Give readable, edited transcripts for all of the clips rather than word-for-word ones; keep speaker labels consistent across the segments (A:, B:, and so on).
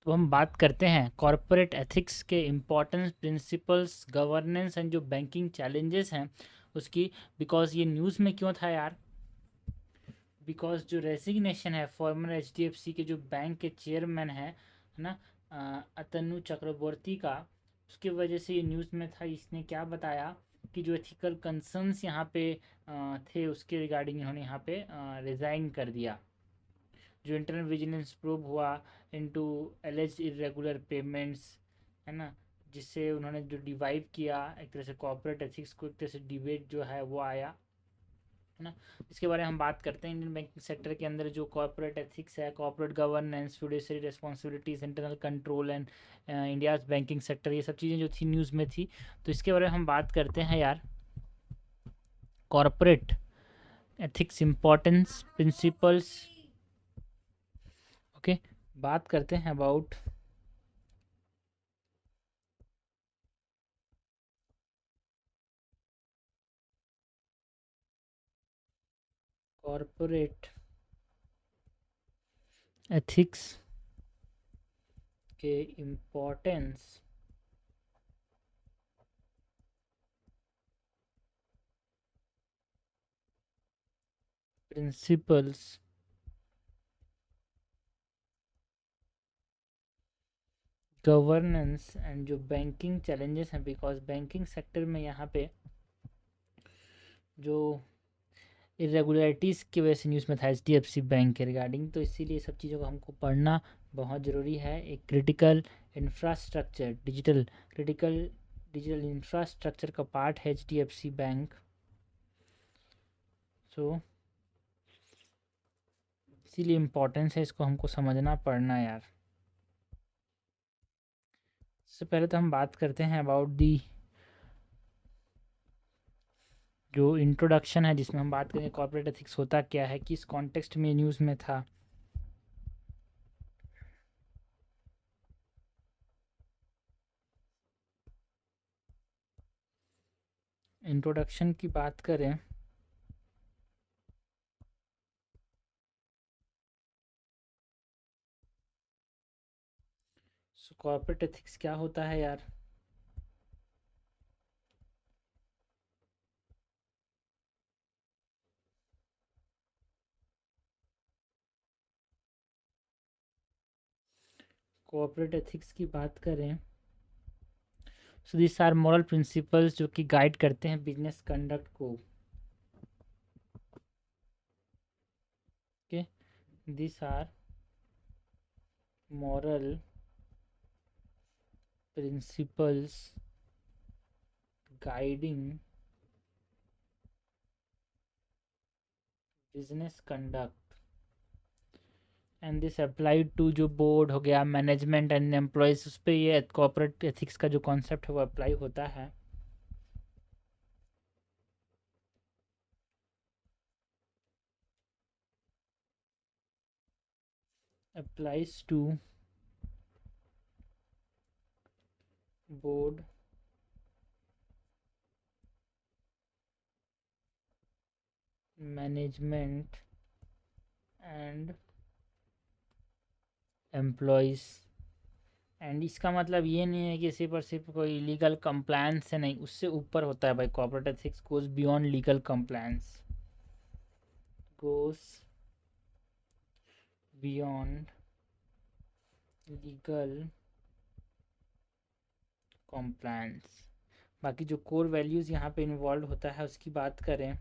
A: तो हम बात करते हैं कॉरपोरेट एथिक्स के इम्पोर्टेंस, प्रिंसिपल्स, गवर्नेंस एंड जो बैंकिंग चैलेंजेस हैं उसकी। बिकॉज ये न्यूज़ में क्यों था यार? बिकॉज जो रेसिग्नेशन है फॉर्मर एचडीएफसी के जो बैंक के चेयरमैन है ना, अतनु चक्रवर्ती का, उसकी वजह से ये न्यूज़ में था। इसने क्या बताया कि जो एथिकल कंसर्न्स यहाँ पे थे उसके रिगार्डिंग इन्होंने यहाँ पे रिज़ाइन कर दिया। जो इंटरनल विजिलेंस प्रोब हुआ इनटू एलिज्ड इरेगुलर पेमेंट्स, है ना, जिससे उन्होंने जो डिवाइव किया एक तरह से कॉर्पोरेट एथिक्स को, एक तरह से डिबेट जो है वो आया, है ना। इसके बारे में हम बात करते हैं। इंडियन बैंकिंग सेक्टर के अंदर जो कॉर्पोरेट एथिक्स है, corporate governance, fiduciary responsibilities, internal control and India's banking sector, ये सब चीज़ें जो थी न्यूज़ में थी। तो इसके बारे में हम बात करते हैं यार। Corporate ethics importance, principles. Okay, बात करते हैं अबाउट कॉर्पोरेट एथिक्स के इम्पोर्टेंस, प्रिंसिपल्स, गवर्नेंस एंड जो बैंकिंग चैलेंजेस हैं। बिकॉज बैंकिंग सेक्टर में यहाँ पे जो इरेगुलरिटीज़ की वजह से न्यूज़ में था एचडीएफसी बैंक के रिगार्डिंग, तो इसीलिए सब चीज़ों को हमको पढ़ना बहुत ज़रूरी है। एक क्रिटिकल इंफ्रास्ट्रक्चर, डिजिटल इंफ्रास्ट्रक्चर का पार्ट है एचडीएफसी बैंक। सो इसीलिए इम्पोर्टेंस है, इसको हमको समझना पड़ना यार। सबसे पहले तो हम बात करते हैं अबाउट दी जो इंट्रोडक्शन है, जिसमें हम बात करेंगे कॉर्पोरेट एथिक्स होता क्या है, किस कॉन्टेक्स्ट में न्यूज़ में था। इंट्रोडक्शन की बात करें तो कॉर्पोरेट एथिक्स क्या होता है यार? कॉर्पोरेट एथिक्स की बात करें so this are moral principles जो कि गाइड करते हैं बिजनेस कंडक्ट को। Okay, this are moral principles guiding business conduct and this applied to जो बोर्ड हो गया, मैनेजमेंट एंड एम्प्लॉयज, उस पर ये कॉर्पोरेट एथिक्स का जो कॉन्सेप्ट है वो अप्लाई होता है। applies to board, management and employees. And इसका मतलब ये नहीं है कि सिर्फ और सिर्फ कोई लीगल कंप्लायंस है, नहीं, उससे ऊपर होता है भाई। Corporate ethics goes beyond legal compliance, goes beyond legal compliance. बाकी जो कोर वैल्यूज़ यहाँ पे इन्वॉल्व होता है उसकी बात करें,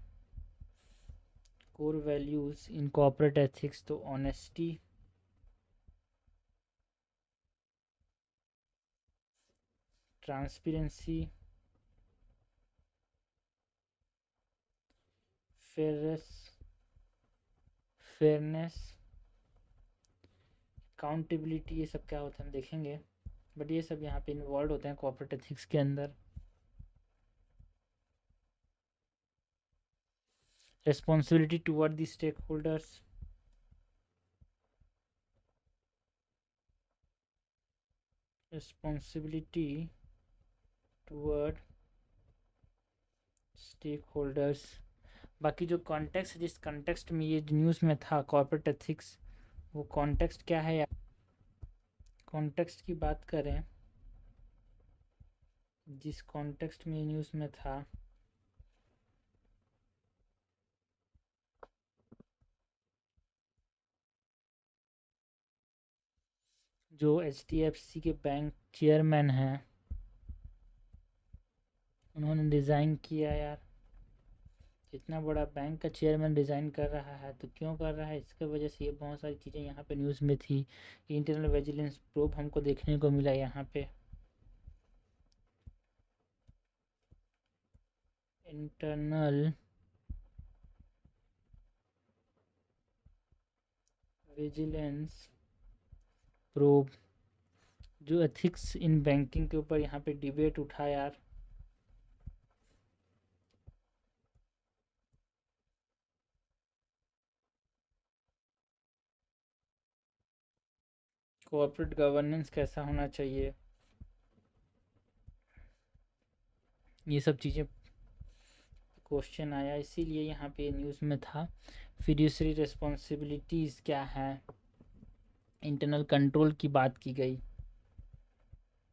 A: core values in corporate ethics तो ऑनेस्टी, ट्रांसपेरेंसी, फेयरनेस, अकाउंटेबिलिटी, ये सब क्या होता है हम देखेंगे, बट ये सब यहाँ पे इन्वॉल्व होते हैं कॉर्पोरेट एथिक्स के अंदर। Responsibility toward the stakeholders, responsibility toward stakeholders. बाकी जो कॉन्टेक्स्ट है, जिस कॉन्टेक्स्ट में ये न्यूज़ में था कॉर्पोरेट एथिक्स, वो कॉन्टेक्स्ट क्या है यार? कॉन्टेक्स्ट की बात करें, जिस कॉन्टेक्स्ट में न्यूज़ में था, जो HDFC के बैंक चेयरमैन हैं, उन्होंने रिज़ाइन किया यार। इतना बड़ा बैंक का चेयरमैन रिज़ाइन कर रहा है तो क्यों कर रहा है, इसके वजह से ये बहुत सारी चीज़ें यहाँ पे न्यूज़ में थी। इंटरनल विजिलेंस प्रोब हमको देखने को मिला यहाँ पे। इंटरनल विजिलेंस प्रोब, जो एथिक्स इन बैंकिंग के ऊपर यहाँ पे डिबेट उठा यार। कॉर्पोरेट गवर्नेंस कैसा होना चाहिए, ये सब चीज़ें क्वेश्चन आया, इसीलिए यहाँ पे न्यूज़ में था। फिड्यूसरी रिस्पॉन्सिबिलिटीज़ क्या है, इंटरनल कंट्रोल की बात की गई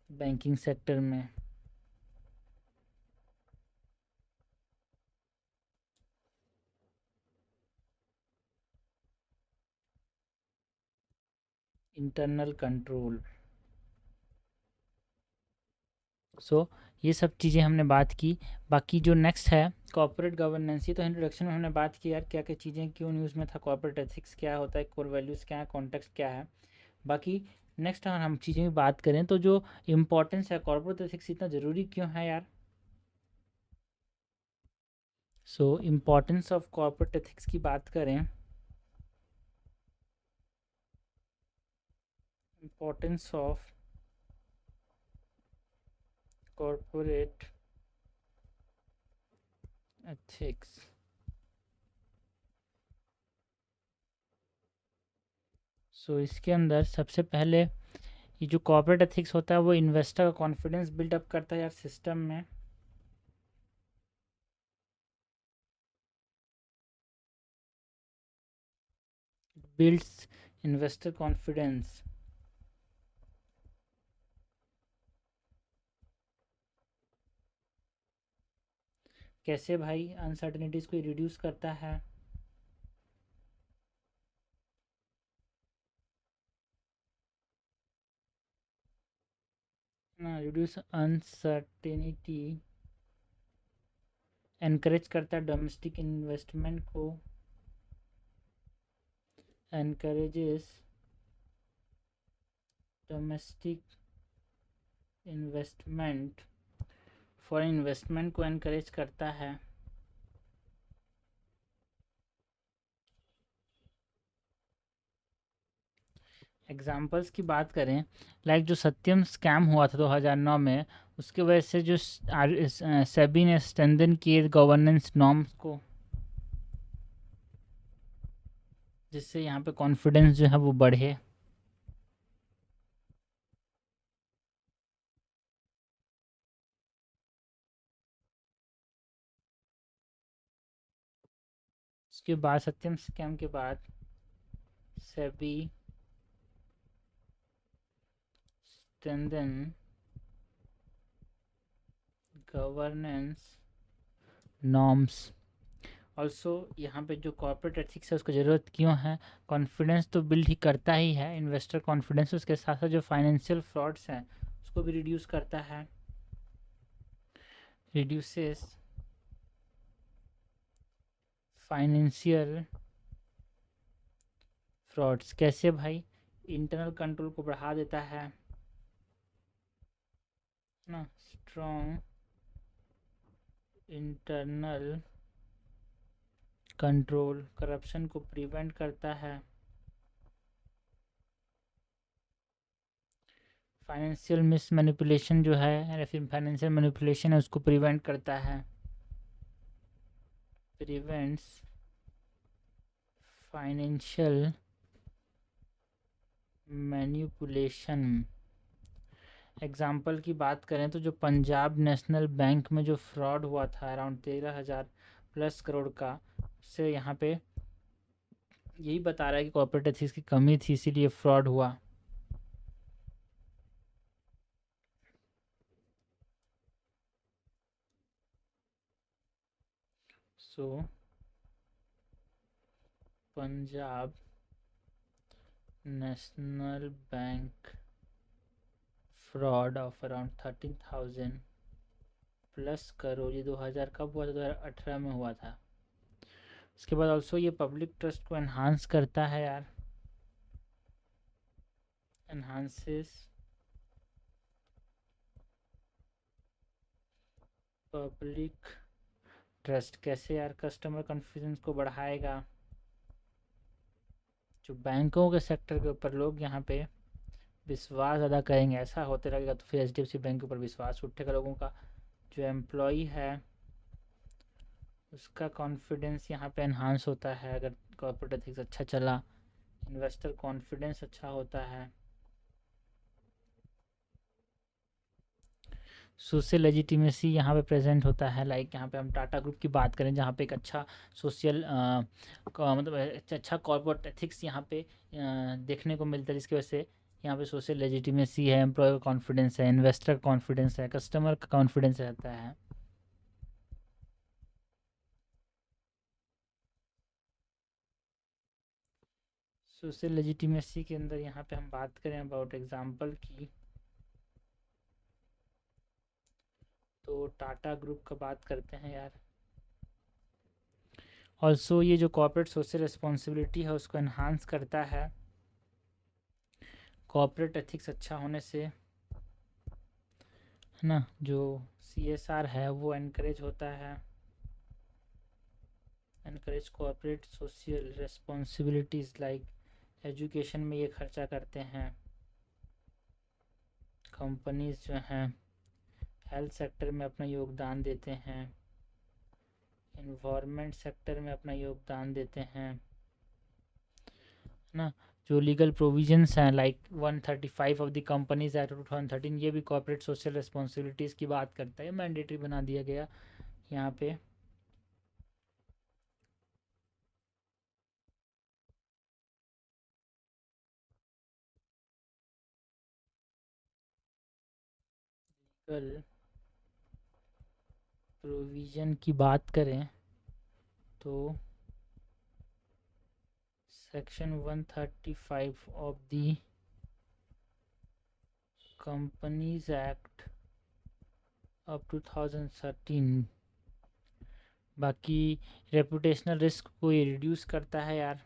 A: बैंकिंग सेक्टर में। इंटरनल कंट्रोल, सो ये सब चीज़ें हमने बात की। बाकी जो नेक्स्ट है कॉर्पोरेट गवर्नेंस, ये तो इंट्रोडक्शन में हमने बात की यार क्या क्या चीज़ें क्यों न्यूज़ में था, कॉर्पोरेट एथिक्स क्या होता है, कोर वैल्यूज़ क्या है, कॉन्टेक्स्ट क्या है। बाकी नेक्स्ट अगर हम चीज़ें की बात करें तो जो इम्पोर्टेंस है कॉर्पोरेट एथिक्स इतना ज़रूरी क्यों है यार। सो इम्पोर्टेंस ऑफ कॉर्पोरेट एथिक्स की बात करें, इम्पोर्टेंस ऑफ कॉर्पोरेट एथिक्स, सो इसके अंदर सबसे पहले ये जो कॉर्पोरेट एथिक्स होता है वो इन्वेस्टर का कॉन्फिडेंस बिल्डअप करता है यार सिस्टम में। बिल्ड्स इन्वेस्टर कॉन्फिडेंस, कैसे भाई, अनसर्टेनिटीज़ को रिड्यूस करता है। ना रिड्यूस अनसर्टेनिटी, एनकरेज करता है डोमेस्टिक इन्वेस्टमेंट को, encourages domestic investment, foreign investment को एनकरेज करता है। एग्जाम्पल्स की बात करें, लाइक जो सत्यम स्कैम हुआ था 2009 में, उसके वजह से जो सेबी ने स्ट्रेंथन किए गवर्नेंस नॉर्म्स को, जिससे यहाँ पे कॉन्फिडेंस जो है वो बढ़े। उसके बाद सत्यम स्कैम के बाद SEBI strengthen governance norms. Also यहाँ पे जो कॉर्पोरेट एथिक्स है उसको ज़रूरत क्यों है, कॉन्फिडेंस तो बिल्ड ही करता ही है, इन्वेस्टर कॉन्फिडेंस, उसके साथ साथ जो फाइनेंशियल फ्रॉड्स हैं उसको भी रिड्यूस करता है, रिड्यूसेस फाइनेंशियल फ्रॉड्स। कैसे भाई, इंटरनल कंट्रोल को बढ़ा देता है ना, स्ट्रॉन्ग इंटरनल कंट्रोल करप्शन को प्रिवेंट करता है, फाइनेंशियल मिस मैनिपुलेशन जो है या फिर फाइनेंशियल मैनिपुलेशन है उसको प्रिवेंट करता है, प्रिवेंट्स फाइनेंशियल मैनिपुलेशन। एग्जाम्पल की बात करें तो जो पंजाब नेशनल बैंक में जो फ्रॉड हुआ था अराउंड 13,000 प्लस करोड़ का, उससे यहाँ पे यही बता रहा है कि कॉर्पोरेट एथिक्स की कमी थी इसीलिए फ्रॉड हुआ। So Punjab national bank fraud of around 13,000 plus crore, ये 2000 कब हुआ था? 2018 में हुआ था। उसके बाद ऑल्सो ये पब्लिक ट्रस्ट को एनहांस करता है यार, एनहांसेस पब्लिक ट्रस्ट। कैसे यार? कस्टमर कॉन्फिडेंस को बढ़ाएगा, जो बैंकों के सेक्टर के ऊपर लोग यहाँ पे विश्वास अदा करेंगे। ऐसा होते रहेगा तो फिर HDFC बैंक के ऊपर विश्वास उठेगा लोगों का। जो एम्प्लॉई है उसका कॉन्फिडेंस यहाँ पे एनहांस होता है अगर कॉर्पोरेट एथिक्स अच्छा चला। इन्वेस्टर कॉन्फिडेंस अच्छा होता है। सोशल लेजिटिमेसी यहाँ पे प्रेजेंट होता है। लाइक यहाँ पे हम टाटा ग्रुप की बात करें जहाँ पे एक अच्छा सोशल मतलब अच्छा कॉर्पोरेट एथिक्स यहाँ पे देखने को मिलता है, जिसकी वजह से यहाँ पे सोशल लेजिटिमेसी है, एम्प्लॉय का कॉन्फिडेंस है, इन्वेस्टर का कॉन्फिडेंस है, कस्टमर का कॉन्फिडेंस रहता है। सोशल लेजिटिमेसी के अंदर यहाँ पे हम बात करें अबाउट एग्जाम्पल की, तो टाटा ग्रुप का बात करते हैं यार। ऑल्सो ये जो कॉर्पोरेट सोशल रिस्पॉन्सिबिलिटी है उसको एनहांस करता है। कॉर्पोरेट एथिक्स अच्छा होने से, है ना, जो CSR है वो एनकरेज होता है। Encourage corporate social responsibilities, like education में ये खर्चा करते हैं। कंपनीज जो हैं हेल्थ सेक्टर में अपना योगदान देते हैं, इन्वायरमेंट सेक्टर में अपना योगदान देते हैं, है ना। जो लीगल प्रोविजंस हैं like 135 of the companies act 2013, ये भी कॉर्पोरेट सोशल रिस्पॉन्सिबिलिटीज़ की बात करता है। मैंडेटरी बना दिया गया यहाँ पे। लीगल प्रोविज़न की बात करें तो section 135 of the companies act of 2013 बाकी रेपुटेशनल रिस्क को ये रिड्यूस करता है यार।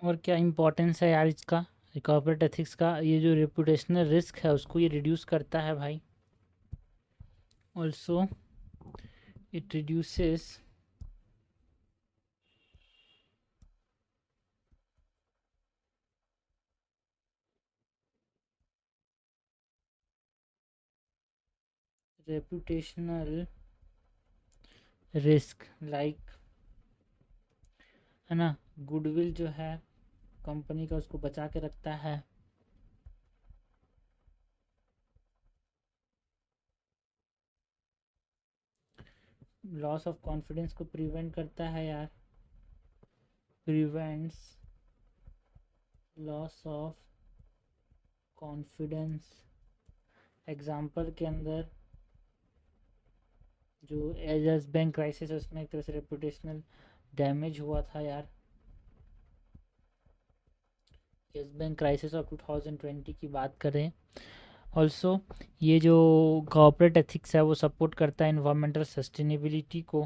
A: और क्या इम्पोर्टेंस है यार इसका, कॉर्पोरेट एथिक्स का? ये जो रेपुटेशनल रिस्क है उसको ये रिड्यूस करता है भाई। Also it reduces reputational risk, like, है ना, गुडविल जो है कंपनी का उसको बचा के रखता है। लॉस ऑफ कॉन्फिडेंस को प्रिवेंट करता है यार, prevents loss of confidence. Example के अंदर जो एज बैंक क्राइसिस उसमें एक तरह से रेपुटेशनल डैमेज हुआ था यार। यस बैंक क्राइसिस ऑफ 2020 की बात करें। ऑल्सो ये जो कॉर्पोरेट एथिक्स है वो सपोर्ट करता है इन्वायरमेंटल सस्टेनेबिलिटी को।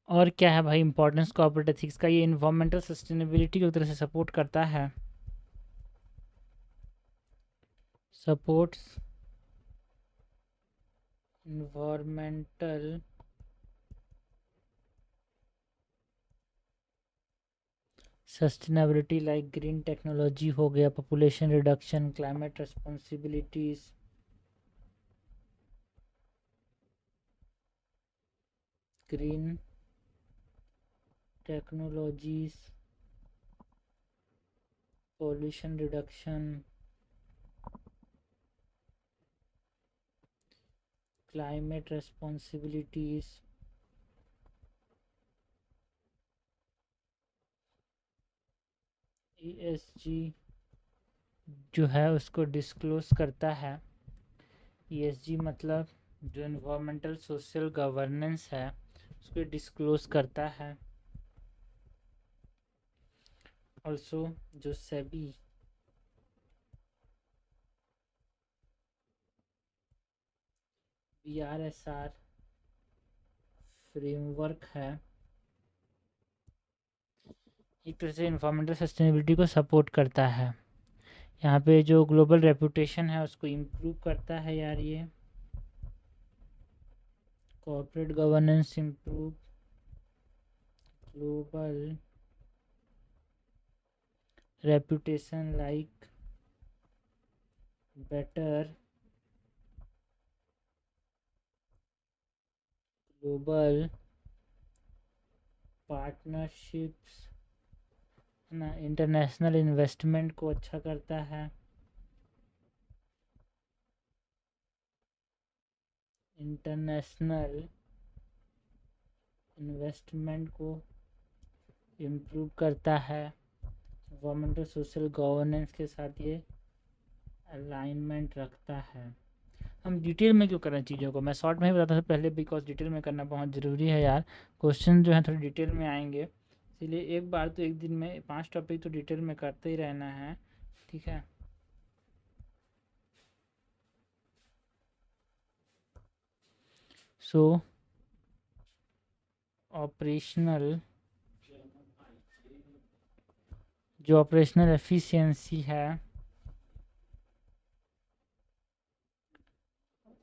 A: और क्या है भाई इंपॉर्टेंस कॉर्पोरेट एथिक्स का? ये इन्वायरमेंटल सस्टेनेबिलिटी को एक तरह से सपोर्ट करता है, supports environmental sustainability, like green technology हो गया, population reduction, climate responsibilities, green technologies, pollution reduction, climate responsibilities, ESG जो है उसको डिस्क्लोज करता है। ESG मतलब जो इन्वायरमेंटल सोशल गवर्नेंस है उसको डिस्क्लोज करता है। ऑल्सो जो सेबी BRSR फ्रेमवर्क है, एक तरह से इन्वायरमेंटल सस्टेनेबिलिटी को सपोर्ट करता है। यहाँ पे जो ग्लोबल रेपुटेशन है उसको इम्प्रूव करता है यार। ये corporate governance improve global reputation like better global partnerships ना, इंटरनेशनल इन्वेस्टमेंट को अच्छा करता है, इंटरनेशनल इन्वेस्टमेंट को इम्प्रूव करता है। गवर्नमेंटल सोशल गवर्नेंस के साथ ये अलाइनमेंट रखता है। हम डिटेल में क्यों कर रहे हैं चीज़ों को, मैं शॉर्ट में ही बताता था पहले, बिकॉज डिटेल में करना बहुत ज़रूरी है यार। क्वेश्चन जो है थोड़ी डिटेल में आएंगे, इसलिए एक बार तो एक दिन में 5 टॉपिक तो डिटेल में करते ही रहना है, ठीक है। सो ऑपरेशनल जो ऑपरेशनल एफिशिएंसी है,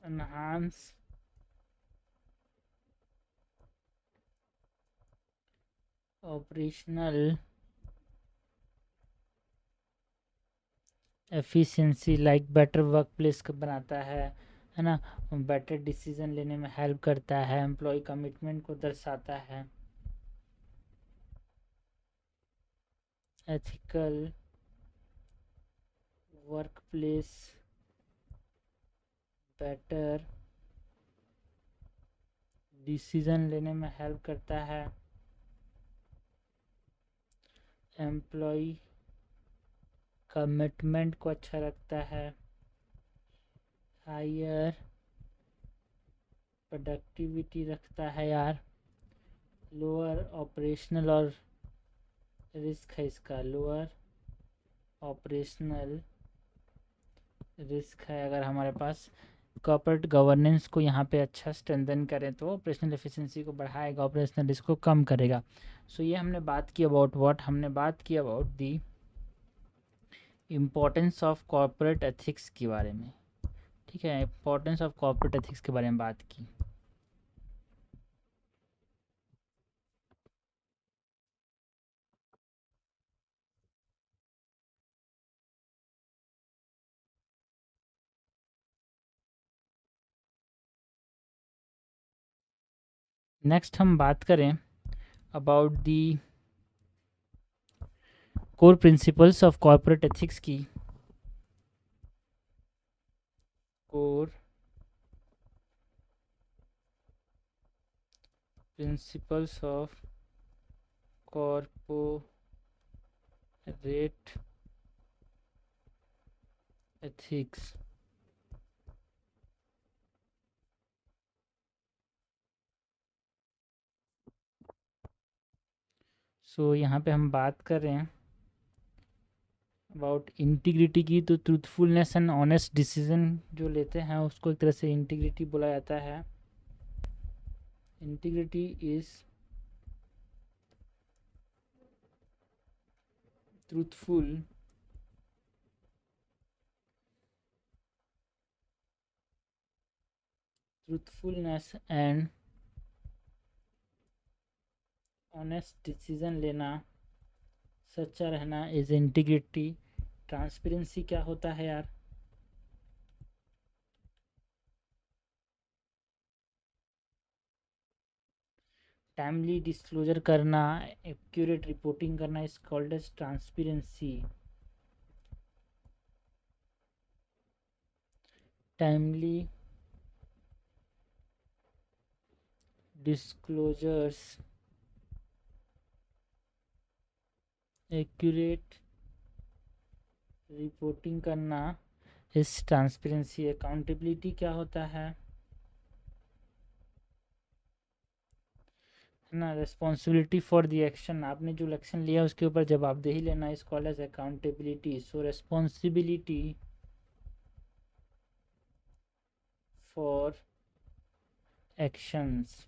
A: enhance operational efficiency like better work place बनाता है ना, बेटर डिसीजन लेने में हेल्प करता है, एम्प्लॉय कमिटमेंट को दर्शाता है, ethical work place better decision लेने में हेल्प करता है, एम्प्लॉय कमिटमेंट को अच्छा रखता है, हायर प्रोडक्टिविटी रखता है यार, लोअर ऑपरेशनल और रिस्क है इसका, लोअर ऑपरेशनल रिस्क है। अगर हमारे पास कॉर्पोरेट गवर्नेंस को यहाँ पे अच्छा स्ट्रेंथन करें तो ऑपरेशनल एफिशिएंसी को बढ़ाएगा, ऑपरेशनल रिस्क को कम करेगा। सो ये हमने बात की अबाउट व्हाट, हमने बात की about the importance of corporate ethics के बारे में, ठीक है, इम्पोर्टेंस ऑफ कॉर्पोरेट एथिक्स के बारे में बात की। नेक्स्ट हम बात करें about the core principles of corporate ethics की। Core principles of corporate ethics. So यहाँ पे हम बात कर रहे हैं अबाउट इंटीग्रिटी की, तो ट्रूथफुलनेस एंड ऑनेस्ट डिसीजन जो लेते हैं उसको एक तरह से इंटीग्रिटी बोला जाता है। Integrity is truthful truthfulness and honest decision लेना, सच्चा रहना इज इंटीग्रिटी। ट्रांसपेरेंसी क्या होता है यार, टाइमली डिस्क्लोजर करना, एक्यूरेट रिपोर्टिंग करना is called as transparency. Timely disclosures, accurate reporting करना इस ट्रांसपेरेंसी। अकाउंटेबिलिटी क्या होता है, है ना। रिस्पॉन्सिबिलिटी फॉर द एक्शन, आपने जो एक्शन लिया उसके ऊपर जवाबदेही लेना, is called as accountability. So responsibility for actions.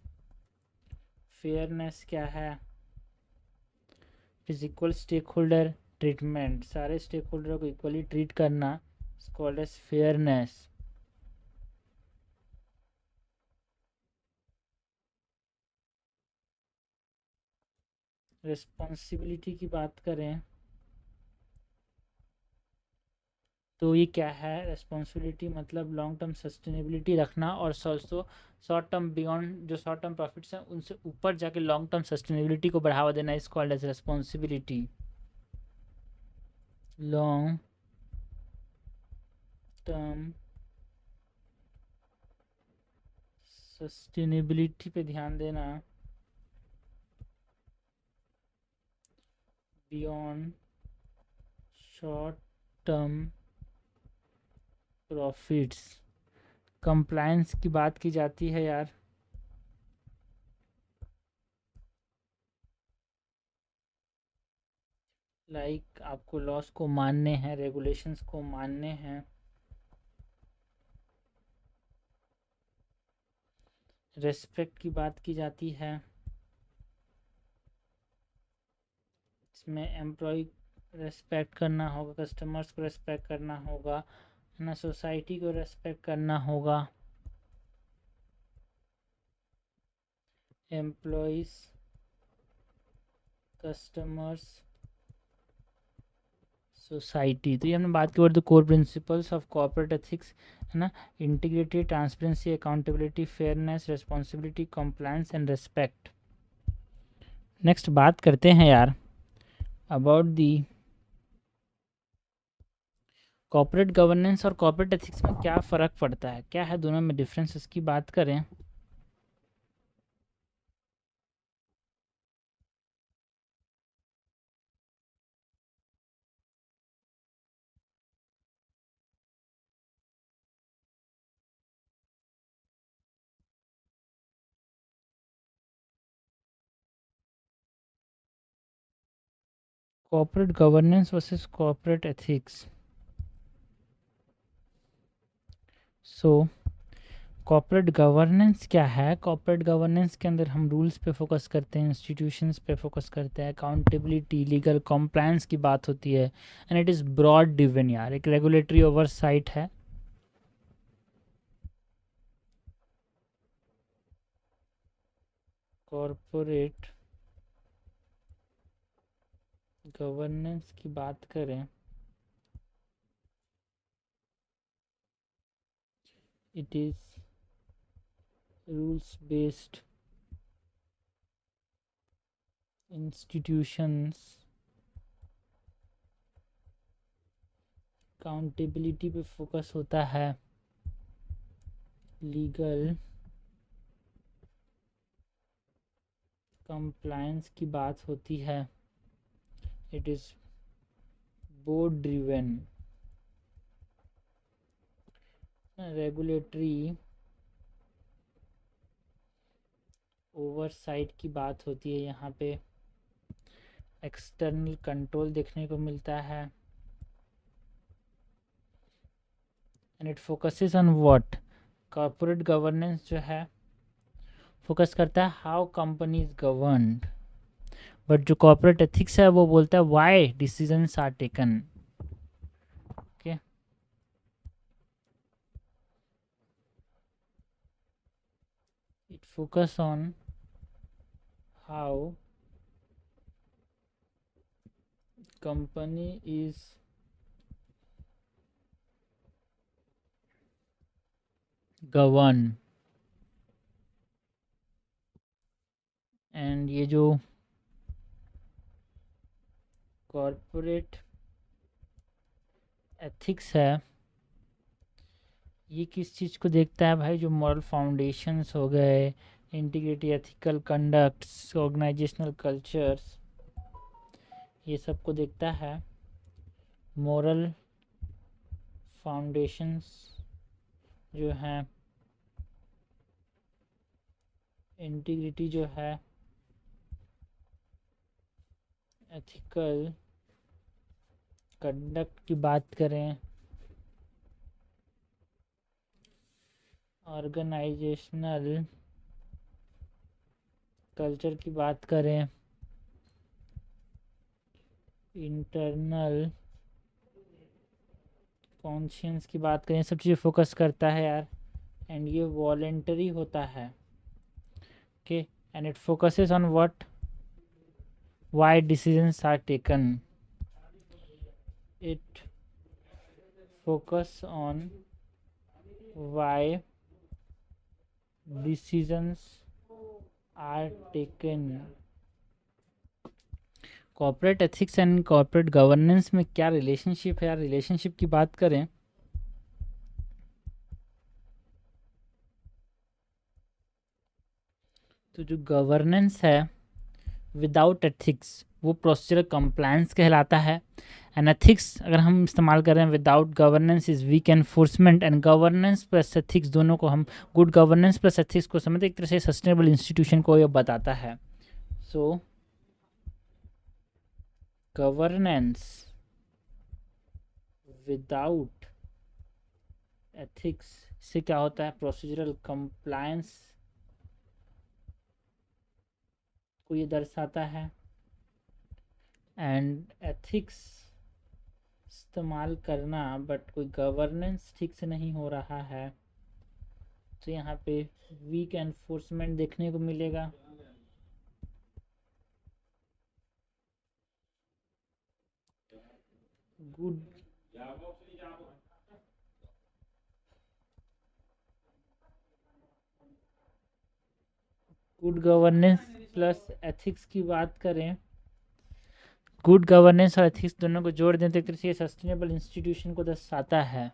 A: Fairness क्या है? Is equal stakeholder treatment, सारे स्टेक होल्डर को इक्वली ट्रीट करना, is called as fairness. Responsibility की बात करें तो ये क्या है? रिस्पॉन्सिबिलिटी मतलब लॉन्ग टर्म सस्टेनेबिलिटी रखना, और ऑल्सो शॉर्ट टर्म बियॉन्ड, जो शॉर्ट टर्म प्रॉफिट्स हैं उनसे ऊपर जाके लॉन्ग टर्म सस्टेनेबिलिटी को बढ़ावा देना, is called as responsibility. Long term sustainability पे ध्यान देना, beyond short term profits. Compliance की बात की जाती है यार, लाइक आपको लॉस को मानने हैं, रेगुलेशंस को मानने हैं। रेस्पेक्ट की बात की जाती है, इसमें एम्प्लॉय रेस्पेक्ट करना होगा, कस्टमर्स को रेस्पेक्ट करना होगा, है ना, सोसाइटी को रेस्पेक्ट करना होगा। Employees, customers, society. तो ये हमने बात की the core principles of corporate ethics, है ना। Integrity, transparency, accountability, fairness, responsibility, compliance and respect. Next बात करते हैं यार अबाउट दी कॉर्पोरेट गवर्नेंस और कॉर्पोरेट एथिक्स में क्या फ़र्क पड़ता है, क्या है दोनों में डिफरेंस, इसकी बात करें। Corporate governance versus corporate ethics. So corporate governance क्या है? कॉर्पोरेट गवर्नेंस के अंदर हम रूल्स पे फोकस करते हैं, इंस्टीट्यूशंस पे फोकस करते हैं, अकाउंटेबिलिटी, लीगल कॉम्प्लायंस की बात होती है, एंड इट इज़ ब्रॉड डिवन यार, एक रेगुलेटरी ओवरसाइट है। कॉर्पोरेट गवर्नेंस की बात करें, it is rules based institutions, accountability पे फोकस होता है, लीगल कंप्लायंस की बात होती है, it is board driven. Regulatory oversight की बात होती है, यहाँ पे एक्सटर्नल कंट्रोल देखने को मिलता है, and it focuses on what? Corporate governance जो है फोकस करता है how company is governed, but जो कॉर्पोरेट एथिक्स है वो बोलता है why decisions are taken. Okay, it focus on how company is governed, and ये जो कॉरपोरेट एथिक्स है ये किस चीज़ को देखता है भाई? जो मॉरल फाउंडेशंस हो गए, integrity, ethical conducts, organizational cultures, ये सब को देखता है। मॉरल फाउंडेशंस जो हैं, इंटीग्रिटी जो है, एथिकल कंडक्ट की बात करें, ऑर्गेनाइजेशनल कल्चर की बात करें, इंटरनल कॉन्शियंस की बात करें, सब चीज़ें फोकस करता है यार। एंड ये वॉलेंटरी होता है, okay. And it focuses on what, why decisions are taken, it focus on why decisions are taken. Corporate ethics and corporate governance में क्या रिलेशनशिप है यार? रिलेशनशिप की बात करें तो जो गवर्नेंस है विदाउट एथिक्स वो प्रोसीजरल कंप्लायंस कहलाता है। एंड एथिक्स अगर हम इस्तेमाल कर रहे हैं without governance is weak enforcement. And governance plus ethics दोनों को हम गुड गवर्नेंस प्लस एथिक्स को समझते एक तरह से सस्टेनेबल इंस्टीट्यूशन को ये बताता है। सो गवर्नेंस विदाउट एथिक्स से क्या होता है, प्रोसीजरल कंप्लायंस को ये दर्शाता है। एंड एथिक्स इस्तेमाल करना बट कोई गवर्नेंस ठीक से नहीं हो रहा है तो यहाँ पे वीक एनफोर्समेंट देखने को मिलेगा। Good good governance plus ethics की बात करें, गुड गवर्नेंस और एथिक्स दोनों को जोड़ दें तो एक तरह से सस्टेनेबल इंस्टीट्यूशन को दर्शाता है।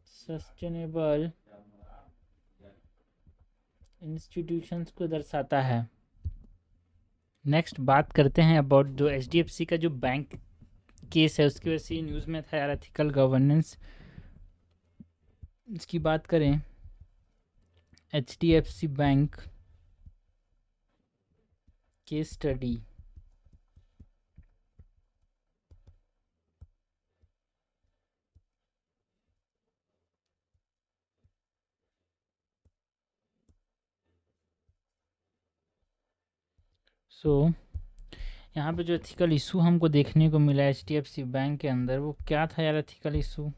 A: सस्टेनेबल इंस्टीट्यूशंस को दर्शाता है। नेक्स्ट बात करते हैं अबाउट जो HDFC का जो बैंक केस है उसकी वजह से न्यूज़ में था यार, एथिकल गवर्नेंस। इसकी बात करें HDFC बैंक केस स्टडी। सो यहाँ पे जो एथिकल इशू हमको देखने को मिला HDFC बैंक के अंदर वो क्या था यार, एथिकल इशू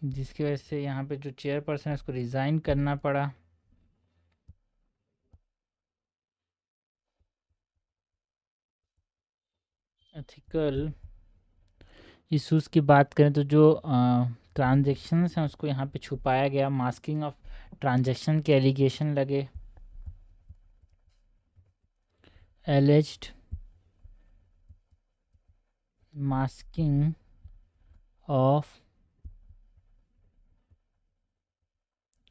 A: जिसकी वजह से यहाँ पे जो चेयरपर्सन है उसको रिज़ाइन करना पड़ा। एथिकल इश्यूज की बात करें तो जो ट्रांजेक्शन्स हैं उसको यहाँ पे छुपाया गया, मास्किंग ऑफ ट्रांजेक्शन के एलिगेशन लगे। एलिज्ड मास्किंग ऑफ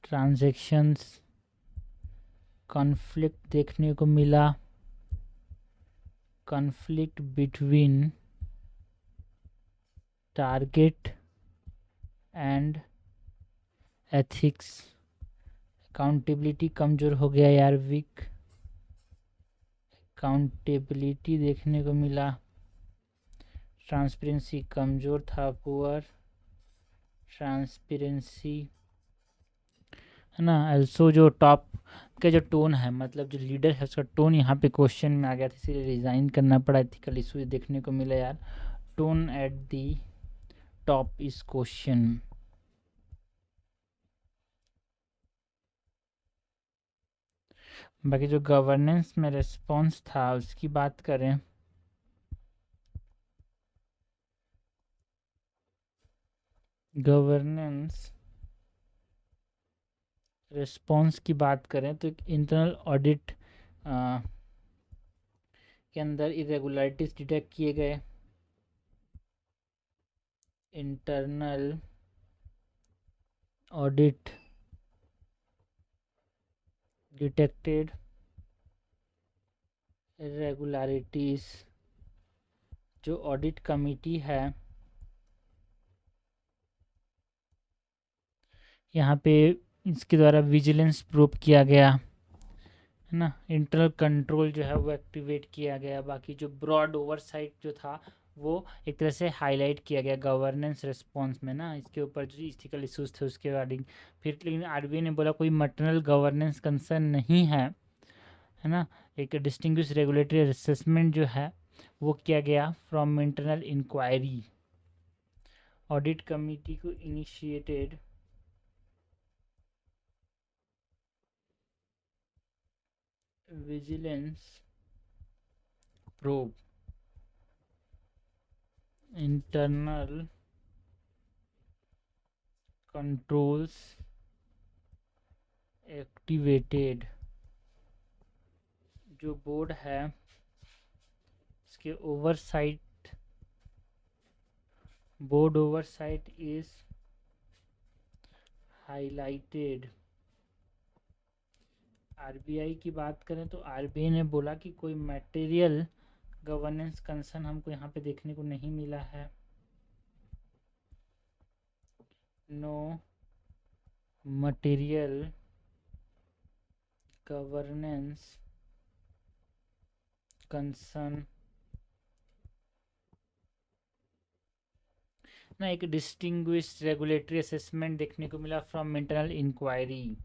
A: ट्रांजेक्शन्स, कॉन्फ्लिक्ट देखने को मिला, conflict between target and ethics, accountability कमज़ोर हो गया यार, वीक अकाउंटेबिलिटी देखने को मिला, ट्रांसपेरेंसी कमज़ोर था, पुअर ट्रांसपेरेंसी है ना। एल्सो जो टॉप का जो टोन है, मतलब जो लीडर है उसका टोन यहाँ पे क्वेश्चन में आ गया था, इसीलिए रिज़ाइन करना पड़ा। एथिकल इशू देखने को मिला यार, tone at the top is question. बाकी जो गवर्नेंस में रिस्पॉन्स था उसकी बात करें, गवर्नेंस रिस्पॉन्स की बात करें तो एक इंटरनल ऑडिट के अंदर इरेगुलरिटीज डिटेक्ट किए गए, इंटरनल ऑडिट डिटेक्टेड इरेगुलरिटीज। जो ऑडिट कमिटी है यहाँ पे इसके द्वारा विजिलेंस प्रूव किया गया है ना, इंटरनल कंट्रोल जो है वो एक्टिवेट किया गया। बाकी जो ब्रॉड ओवरसाइट जो था वो एक तरह से हाईलाइट किया गया गवर्नेंस रिस्पॉन्स में ना, इसके ऊपर जो इथिकल इश्यूज थे उसके रिगार्डिंग। फिर लेकिन आरबीआई ने बोला कोई मटरनल गवर्नेंस कंसर्न नहीं है ना। एक डिस्टिंग्विश रेगुलेटरी असेसमेंट जो है वो किया गया from internal inquiry. Audit committee को initiated vigilance probe internal controls activated. जो बोर्ड है इसके oversight, board oversight is highlighted. RBI की बात करें तो आरबीआई ने बोला कि कोई मटेरियल गवर्नेंस कंसर्न हमको यहाँ पे देखने को नहीं मिला है। नो मटेरियल गवर्नेंस कंसर्न ना, एक डिस्टिंग्विश्ड रेगुलेटरी असेसमेंट देखने को मिला from internal inquiry.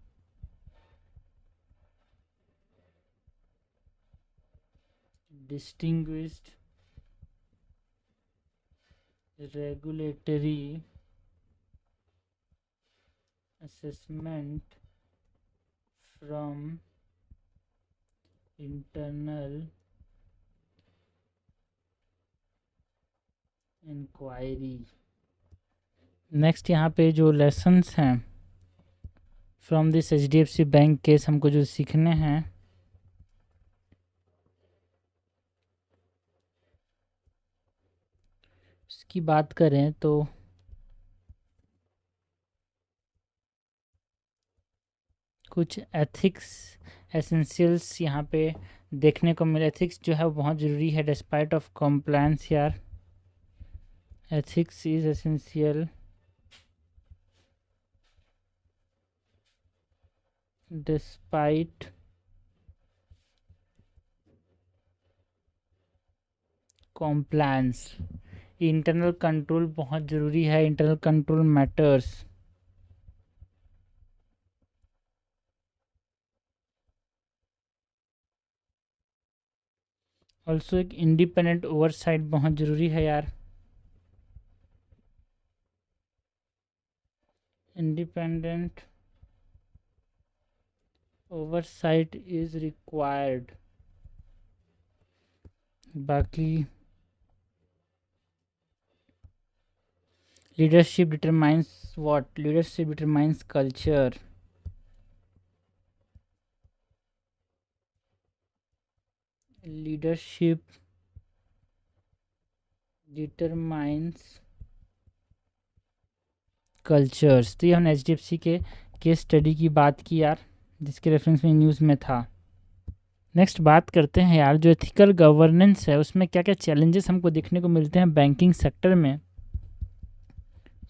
A: Distinguished regulatory assessment from internal inquiry। Next यहाँ पे जो लेसन्स हैं from this HDFC bank case हमको जो सीखने हैं, इसकी बात करें तो कुछ एथिक्स एसेंशियल्स यहाँ पे देखने को मिले। एथिक्स जो है वो बहुत ज़रूरी है डिस्पाइट ऑफ कॉम्प्लायंस यार। Ethics is essential despite compliance. Internal control बहुत ज़रूरी है, इंटरनल कंट्रोल मैटर्स। ऑल्सो एक इंडिपेंडेंट ओवरसाइट बहुत ज़रूरी है यार। Independent oversight is required. बाकी leadership determines what, leadership determines culture. Leadership determines cultures. तो ये हमने एचडीएफसी के केस स्टडी की बात की यार, जिसके रेफरेंस में न्यूज़ में था। नेक्स्ट बात करते हैं यार, जो एथिकल गवर्नेंस है उसमें क्या क्या चैलेंजेस हमको देखने को मिलते हैं बैंकिंग सेक्टर में।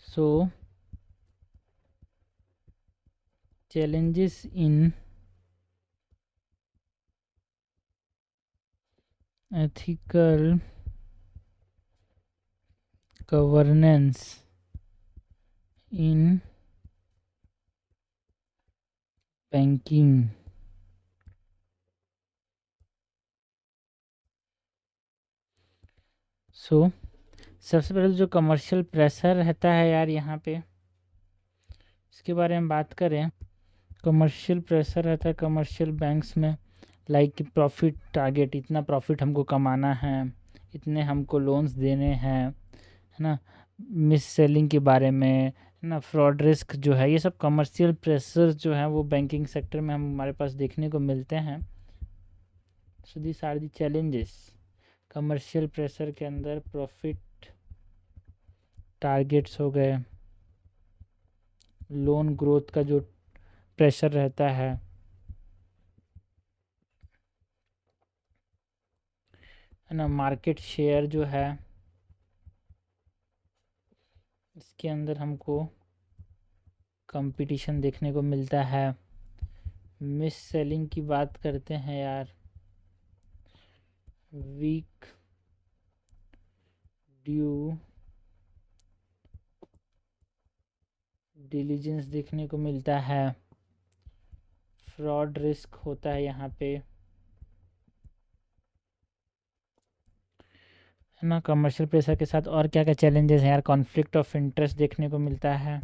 A: सो challenges in ethical governance in banking। सो सबसे पहले जो कमर्शियल प्रेशर रहता है यार यहाँ पे, इसके बारे में बात करें। कमर्शियल प्रेशर रहता है कमर्शियल बैंक्स में, लाइक प्रॉफिट टारगेट, इतना प्रॉफिट हमको कमाना है, इतने हमको लोन्स देने हैं, है ना। मिस सेलिंग के बारे में, है ना, फ्रॉड रिस्क जो है, ये सब कमर्शियल प्रेशर जो है वो बैंकिंग सेक्टर में हम हमारे पास देखने को मिलते हैं। So this are the challenges. Commercial pressure के अंदर प्रॉफिट टारगेट्स हो गए, लोन ग्रोथ का जो प्रेशर रहता है ना, मार्केट शेयर जो है इसके अंदर हमको कंपटीशन देखने को मिलता है। मिस सेलिंग की बात करते हैं यार, वीक ड्यू डिलीजेंस देखने को मिलता है, फ्रॉड रिस्क होता है यहाँ पे, है ना। कमर्शियल प्रेशर के साथ और क्या क्या चैलेंजेस हैं यार, कॉन्फ्लिक्ट ऑफ इंटरेस्ट देखने को मिलता है,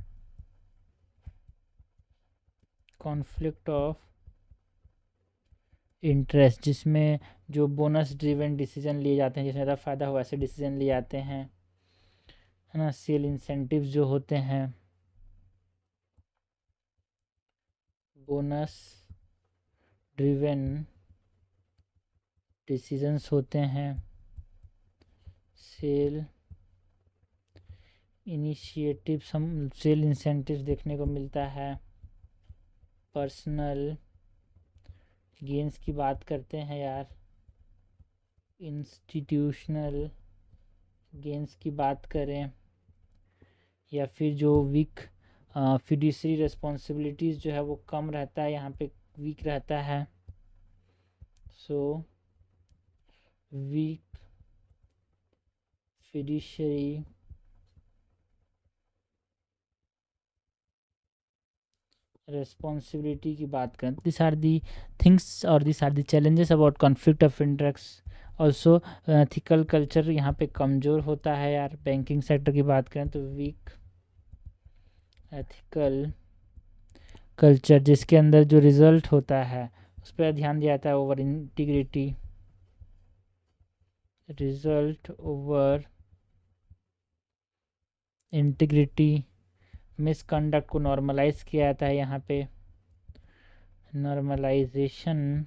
A: कॉन्फ्लिक्ट ऑफ इंटरेस्ट जिसमें जो बोनस ड्रिवन डिसीजन लिए जाते हैं, जिसमें ज़्यादा फ़ायदा हो ऐसे डिसीजन लिए जाते हैं, है ना। सेल इंसेंटिव्स जो होते हैं, बोनस ड्रिवन डिसीजंस होते हैं, सेल इनिशिएटिव, सेल इंसेंटिव्स देखने को मिलता है, पर्सनल गेंस की बात करते हैं यार, इंस्टीट्यूशनल गेंस की बात करें, या फिर जो वीक फिड्यूसरी रिस्पॉन्सिबिलिटीज़ जो है वो कम रहता है यहाँ पे, वीक रहता है, सो वीक फिड्यूसरी responsibility की बात करें, दिस आर दी थिंग्स और this are the challenges about conflict of interest. Also ethical culture यहाँ पे कमज़ोर होता है यार, बैंकिंग सेक्टर की बात करें तो वीक एथिकल कल्चर, जिसके अंदर जो रिजल्ट होता है उस पर ध्यान दिया जाता है, over integrity, result over integrity, misconduct को नॉर्मलाइज किया जाता है यहाँ पे, नॉर्मलाइजेशन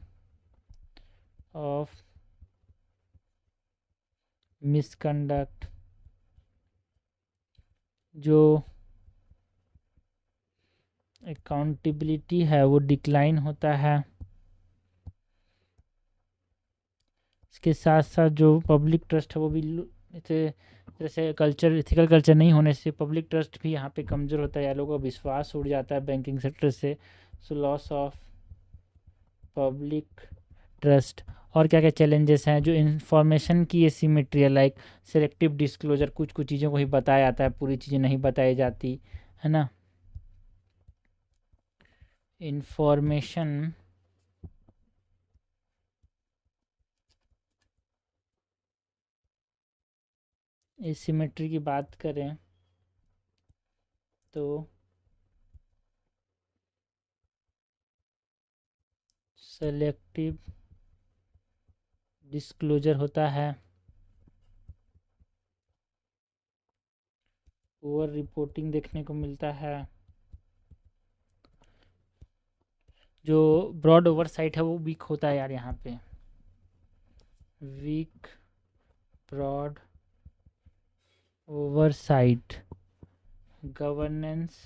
A: ऑफ मिसकंडक्ट, जो अकाउंटेबिलिटी है वो डिक्लाइन होता है, इसके साथ साथ जो पब्लिक ट्रस्ट है वो भी जैसे कल्चर, इथिकल कल्चर नहीं होने से पब्लिक ट्रस्ट भी यहाँ पे कमज़ोर होता है, या लोगों का विश्वास उड़ जाता है बैंकिंग सेक्टर से, so loss of public trust. और क्या क्या चैलेंजेस हैं, जो इंफॉर्मेशन की एसिमेट्री है, लाइक सेलेक्टिव डिस्क्लोजर, कुछ कुछ चीज़ों को ही बताया जाता है, पूरी चीज़ें नहीं बताई जाती, है ना। इंफॉर्मेशन एसिमेट्री की बात करें तो सेलेक्टिव डिस्क्लोजर होता है, ओवर रिपोर्टिंग देखने को मिलता है, जो ब्रॉड ओवरसाइट है वो वीक होता है यार यहाँ पे, weak broad oversight, governance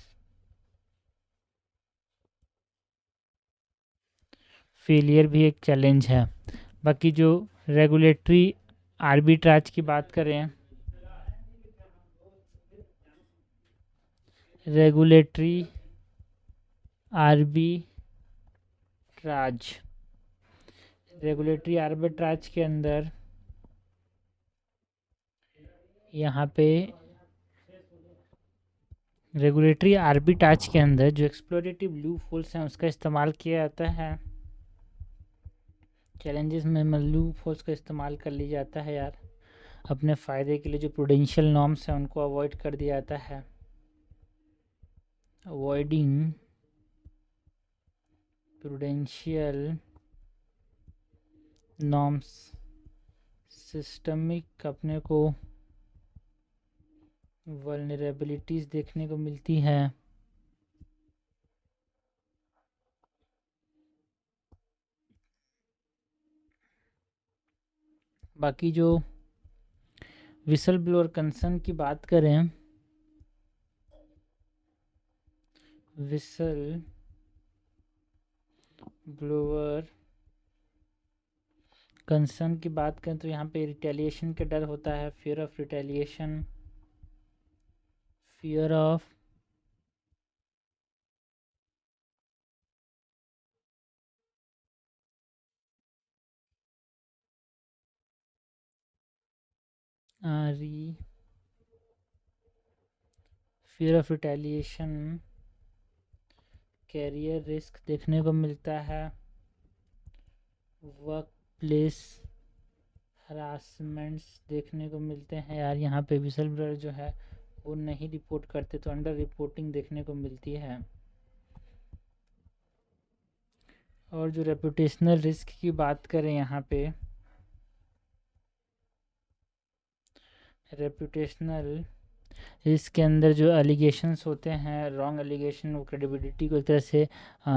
A: failure भी एक चैलेंज है। बाकी जो रेगुलेटरी आर्बिट्राज की बात करें, रेगुलेटरी आर्बिट्राज, रेगुलेटरी आर्बिट्राज के अंदर यहाँ पे रेगुलेटरी आर्बिट्राज के अंदर जो एक्सप्लोरेटिव लूपहोल्स हैं उसका इस्तेमाल किया जाता है, चैलेंजेस में लूपहोल्स का इस्तेमाल कर लिया जाता है यार अपने फ़ायदे के लिए, जो प्रूडेंशियल नॉर्म्स हैं उनको अवॉइड कर दिया जाता है, अवॉइडिंग प्रूडेंशियल नॉर्म्स, सिस्टमिक अपने को वल्नरेबिलिटीज़ देखने को मिलती हैं, बाकी जो विसल ब्लोअर कंसर्न की बात करें, विसल ब्लोअर कंसर्न की बात करें तो यहाँ पे रिटेलिएशन का डर होता है, fear of retaliation, fear of fear of retaliation, career risk देखने को मिलता है, वर्क प्लेस हरासमेंट्स देखने को मिलते हैं यार। यहाँ पे विसल ब्लोअर जो है वो नहीं रिपोर्ट करते तो अंडर रिपोर्टिंग देखने को मिलती है। और जो रेपुटेशनल रिस्क की बात करें यहाँ पे, रेपुटेशनल इसके अंदर जो एलिगेशंस होते हैं, रॉन्ग एलिगेशन, वो क्रेडिबिलिटी को एक तरह से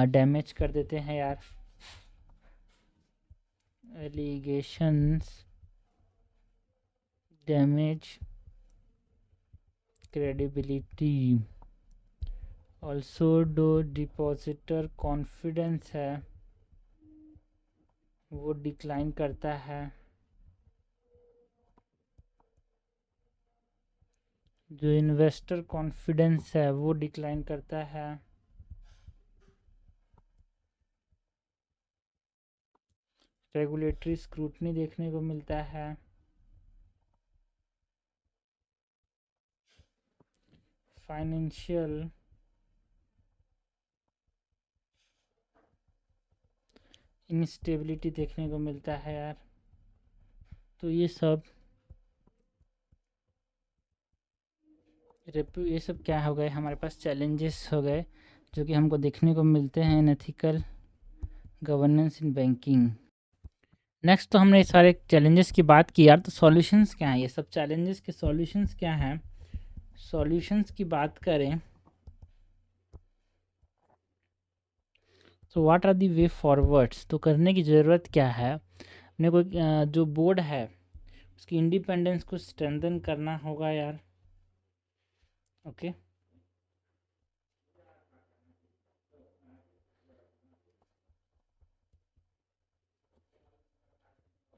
A: डैमेज कर देते हैं यार। Allegations damage credibility. ऑल्सो जो डिपॉजिटर कॉन्फिडेंस है वो डिक्लाइन करता है। जो इन्वेस्टर कॉन्फिडेंस है वो डिक्लाइन करता है। रेगुलेटरी स्क्रूटनी देखने को मिलता है। फाइनेंशियल इंस्टेबिलिटी देखने को मिलता है यार। तो ये सब क्या हो गए, हमारे पास चैलेंजेस हो गए जो कि हमको देखने को मिलते हैं इन ethical governance in banking. Next तो हमने सारे चैलेंजेस की बात की यार, तो सॉल्यूशंस क्या हैं, ये सब चैलेंजेस के सॉल्यूशंस क्या हैं। सॉल्यूशंस की बात करें तो what are the way forwards, तो करने की ज़रूरत क्या है। अपने को जो बोर्ड है उसकी इंडिपेंडेंस को स्ट्रेंथन करना होगा यार। Okay,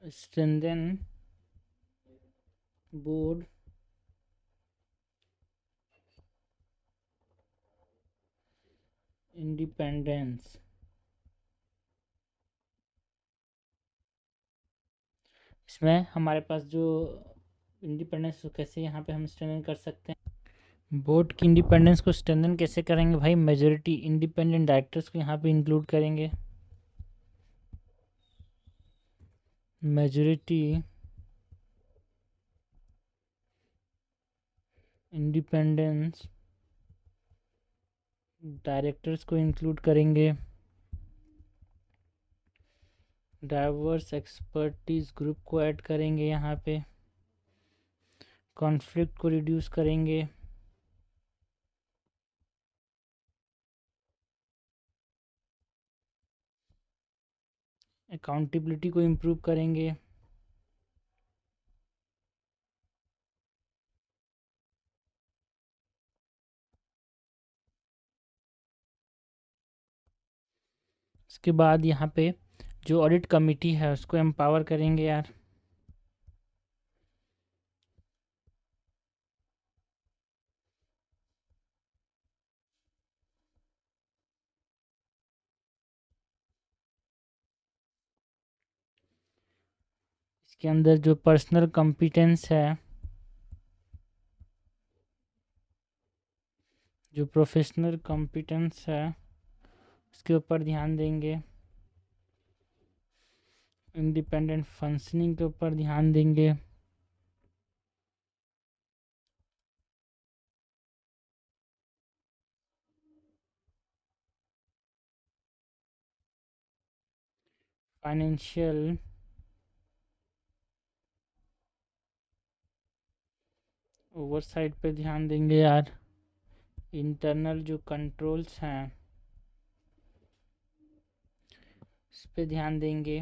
A: strengthen board independence. इसमें हमारे पास जो इंडिपेंडेंस कैसे यहाँ पे हम स्ट्रेंथन कर सकते हैं। बोर्ड की इंडिपेंडेंस को स्ट्रेंथन कैसे करेंगे भाई, मेजॉरिटी इंडिपेंडेंट डायरेक्टर्स को यहाँ पे इंक्लूड करेंगे। मेजॉरिटी इंडिपेंडेंस डायरेक्टर्स को इंक्लूड करेंगे। डाइवर्स एक्सपर्टीज ग्रुप को ऐड करेंगे यहाँ पे। कॉन्फ्लिक्ट को रिड्यूस करेंगे। अकाउंटेबिलिटी को इम्प्रूव करेंगे। उसके बाद यहाँ पे जो ऑडिट कमिटी है उसको एम्पावर करेंगे यार। इसके अंदर जो पर्सनल कॉम्पिटेंस है, जो प्रोफेशनल कॉम्पिटेंस है उसके ऊपर ध्यान देंगे। इंडिपेंडेंट फंक्शनिंग के ऊपर ध्यान देंगे। फाइनेंशियल ओवरसाइट पे ध्यान देंगे यार। इंटरनल जो कंट्रोल्स हैं उस पे ध्यान देंगे।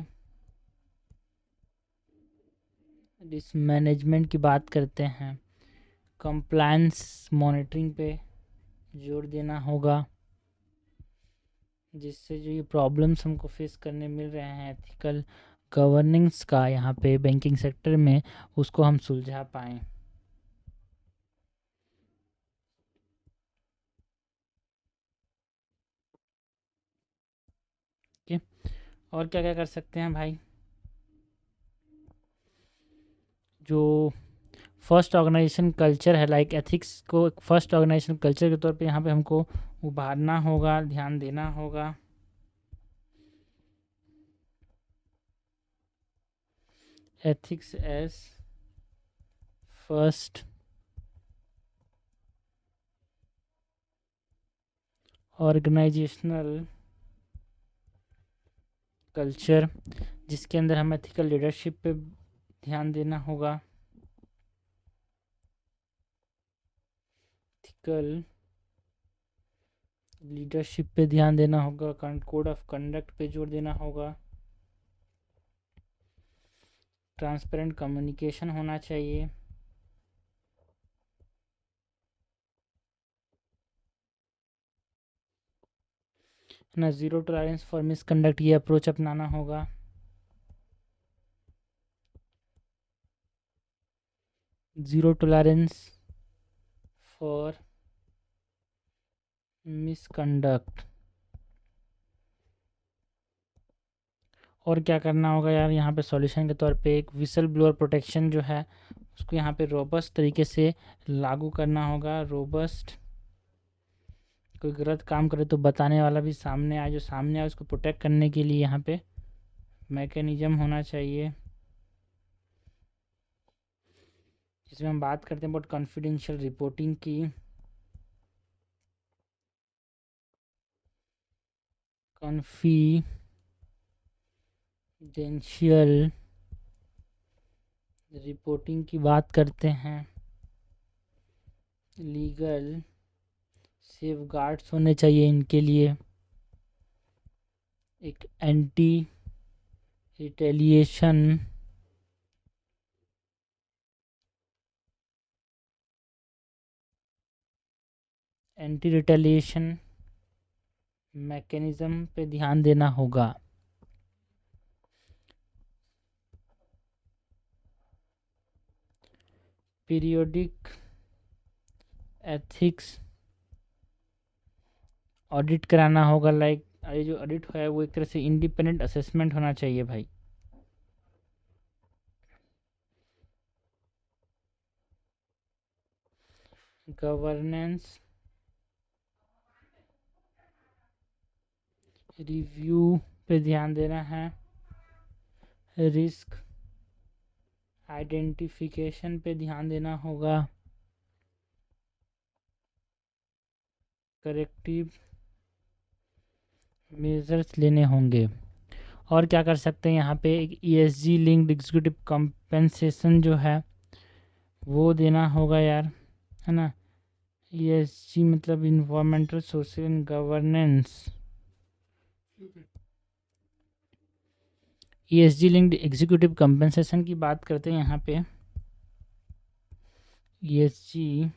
A: रिस्क मैनेजमेंट की बात करते हैं, कंप्लायंस मॉनिटरिंग पे जोर देना होगा, जिससे जो ये प्रॉब्लम्स हमको फेस करने मिल रहे हैं एथिकल गवर्नेंस का यहाँ पे बैंकिंग सेक्टर में, उसको हम सुलझा पाएँ। ओके, और क्या क्या कर सकते हैं भाई। जो फर्स्ट ऑर्गेनाइजेशन कल्चर है, लाइक एथिक्स को एक फर्स्ट ऑर्गेनाइजेशन कल्चर के तौर पे यहाँ पे हमको उभारना होगा, ध्यान देना होगा। Ethics as first organizational culture, जिसके अंदर हमें एथिकल लीडरशिप पे ध्यान देना होगा, एथिकल लीडरशिप पे ध्यान देना होगा, कोड ऑफ कंडक्ट पे जोर देना होगा, ट्रांसपेरेंट कम्युनिकेशन होना चाहिए, ना ज़ीरो टॉलरेंस फॉर मिसकंडक्ट, ये अप्रोच अपनाना होगा। Zero tolerance for misconduct. और क्या करना होगा यार, यहाँ पे सॉल्यूशन के तौर पे एक विसल ब्लोअर प्रोटेक्शन जो है उसको यहाँ पे रोबस्ट तरीके से लागू करना होगा। रोबस्ट, कोई गलत काम करे तो बताने वाला भी सामने आए, जो सामने आए उसको प्रोटेक्ट करने के लिए यहाँ पे मैकेनिज्म होना चाहिए। जिसमें हम बात करते हैं अबाउट कॉन्फिडेंशियल रिपोर्टिंग की। कॉन्फिडेंशियल रिपोर्टिंग की बात करते हैं। लीगल सेफगार्ड्स होने चाहिए इनके लिए, एक एंटी रिटेलिएशन मैकेनिज्म पे ध्यान देना होगा। पीरियोडिक एथिक्स ऑडिट कराना होगा, लाइक ये जो ऑडिट है वो एक तरह से इंडिपेंडेंट असेसमेंट होना चाहिए भाई। गवर्नेंस रिव्यू पे ध्यान देना है। रिस्क आइडेंटिफिकेशन पे ध्यान देना होगा। करेक्टिव मेजर्स लेने होंगे। और क्या कर सकते हैं यहाँ पे, एक ESG लिंक्ड एग्जीक्यूटिव कंपेंसेशन जो है वो देना होगा यार, है ना। ESG मतलब environmental social and governance. ESG linked executive compensation की बात करते हैं यहाँ पे। ESG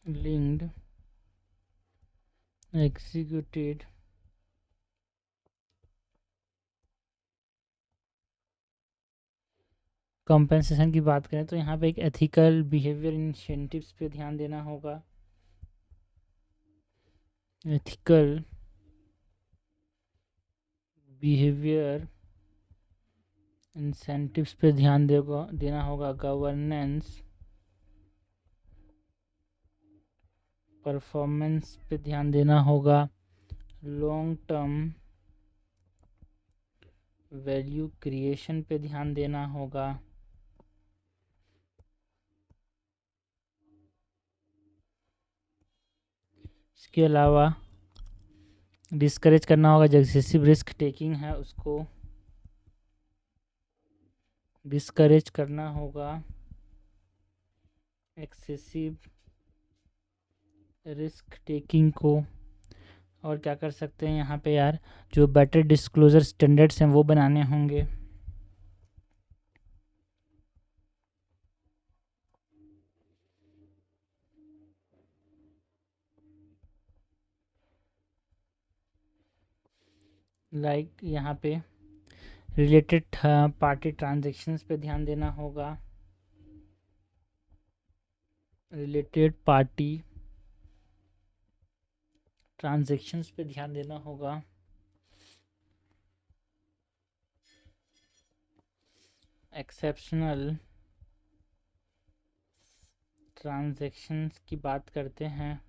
A: लिंक्ड एग्जीक्यूटिव कंपेंसेशन की बात करें तो यहाँ पे एक एथिकल बिहेवियर इंसेंटिव्स पे ध्यान देना होगा। एथिकल बिहेवियर इंसेंटिव्स पे ध्यान देना होगा। गवर्नेंस परफॉर्मेंस पे ध्यान देना होगा। लॉन्ग टर्म वैल्यू क्रिएशन पे ध्यान देना होगा। इसके अलावा डिस्करेज करना होगा, जो एक्सेसिव रिस्क टेकिंग है उसको डिस्करेज करना होगा। एक्सेसिव रिस्क टेकिंग को। और क्या कर सकते हैं यहाँ पे यार, जो बेटर डिस्क्लोजर स्टैंडर्ड्स हैं वो बनाने होंगे। लाइक यहाँ पे रिलेटेड पार्टी ट्रांजैक्शंस पे ध्यान देना होगा। रिलेटेड पार्टी ट्रांजैक्शंस पे ध्यान देना होगा। एक्सेप्शनल ट्रांजैक्शंस की बात करते हैं,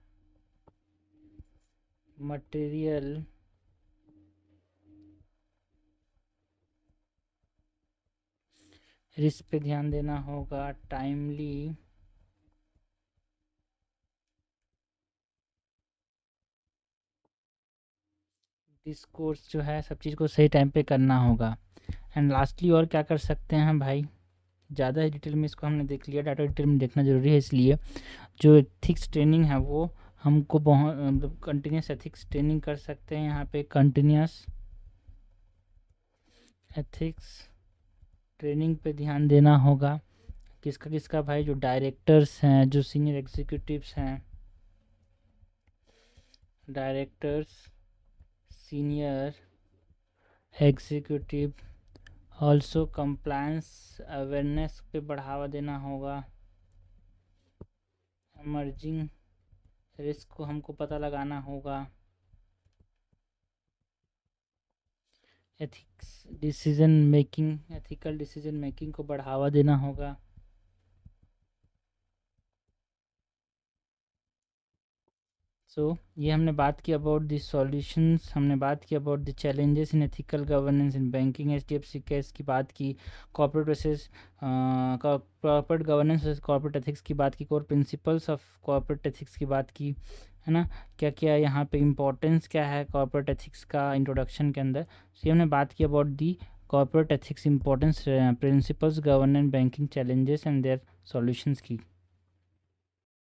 A: मटेरियल रिस्क पे ध्यान देना होगा, टाइमली डिस्कोर्स जो है सब चीज़ को सही टाइम पे करना होगा। एंड लास्टली और क्या कर सकते हैं भाई, ज़्यादा डिटेल में इसको हमने देख लिया, डाटा डिटेल में देखना ज़रूरी है, इसलिए जो एथिक्स ट्रेनिंग है वो हमको बहुत मतलब कंटिन्यूस एथिक्स ट्रेनिंग कर सकते हैं। यहाँ पे कंटिन्यूस एथिक्स ट्रेनिंग पे ध्यान देना होगा। किसका किसका भाई, जो डायरेक्टर्स हैं, जो सीनियर एग्जीक्यूटिव्स हैं, directors, senior executive, also compliance awareness पे बढ़ावा देना होगा। इमर्जिंग रिस्क को हमको पता लगाना होगा। Ethics decision making, ethical decision making को बढ़ावा देना होगा। ये हमने बात की अबाउट द सॉल्यूशंस, हमने बात की about the challenges in ethical governance in banking, HDFC case की बात की, corporate versus corporate governance versus corporate ethics की बात की, core principles of corporate ethics की बात की, है ना, क्या क्या यहाँ पे इम्पोर्टेंस क्या है कॉर्पोरेट एथिक्स का इंट्रोडक्शन के अंदर। ये हमने बात की about the corporate ethics importance, principles, governance, banking challenges and their solutions की।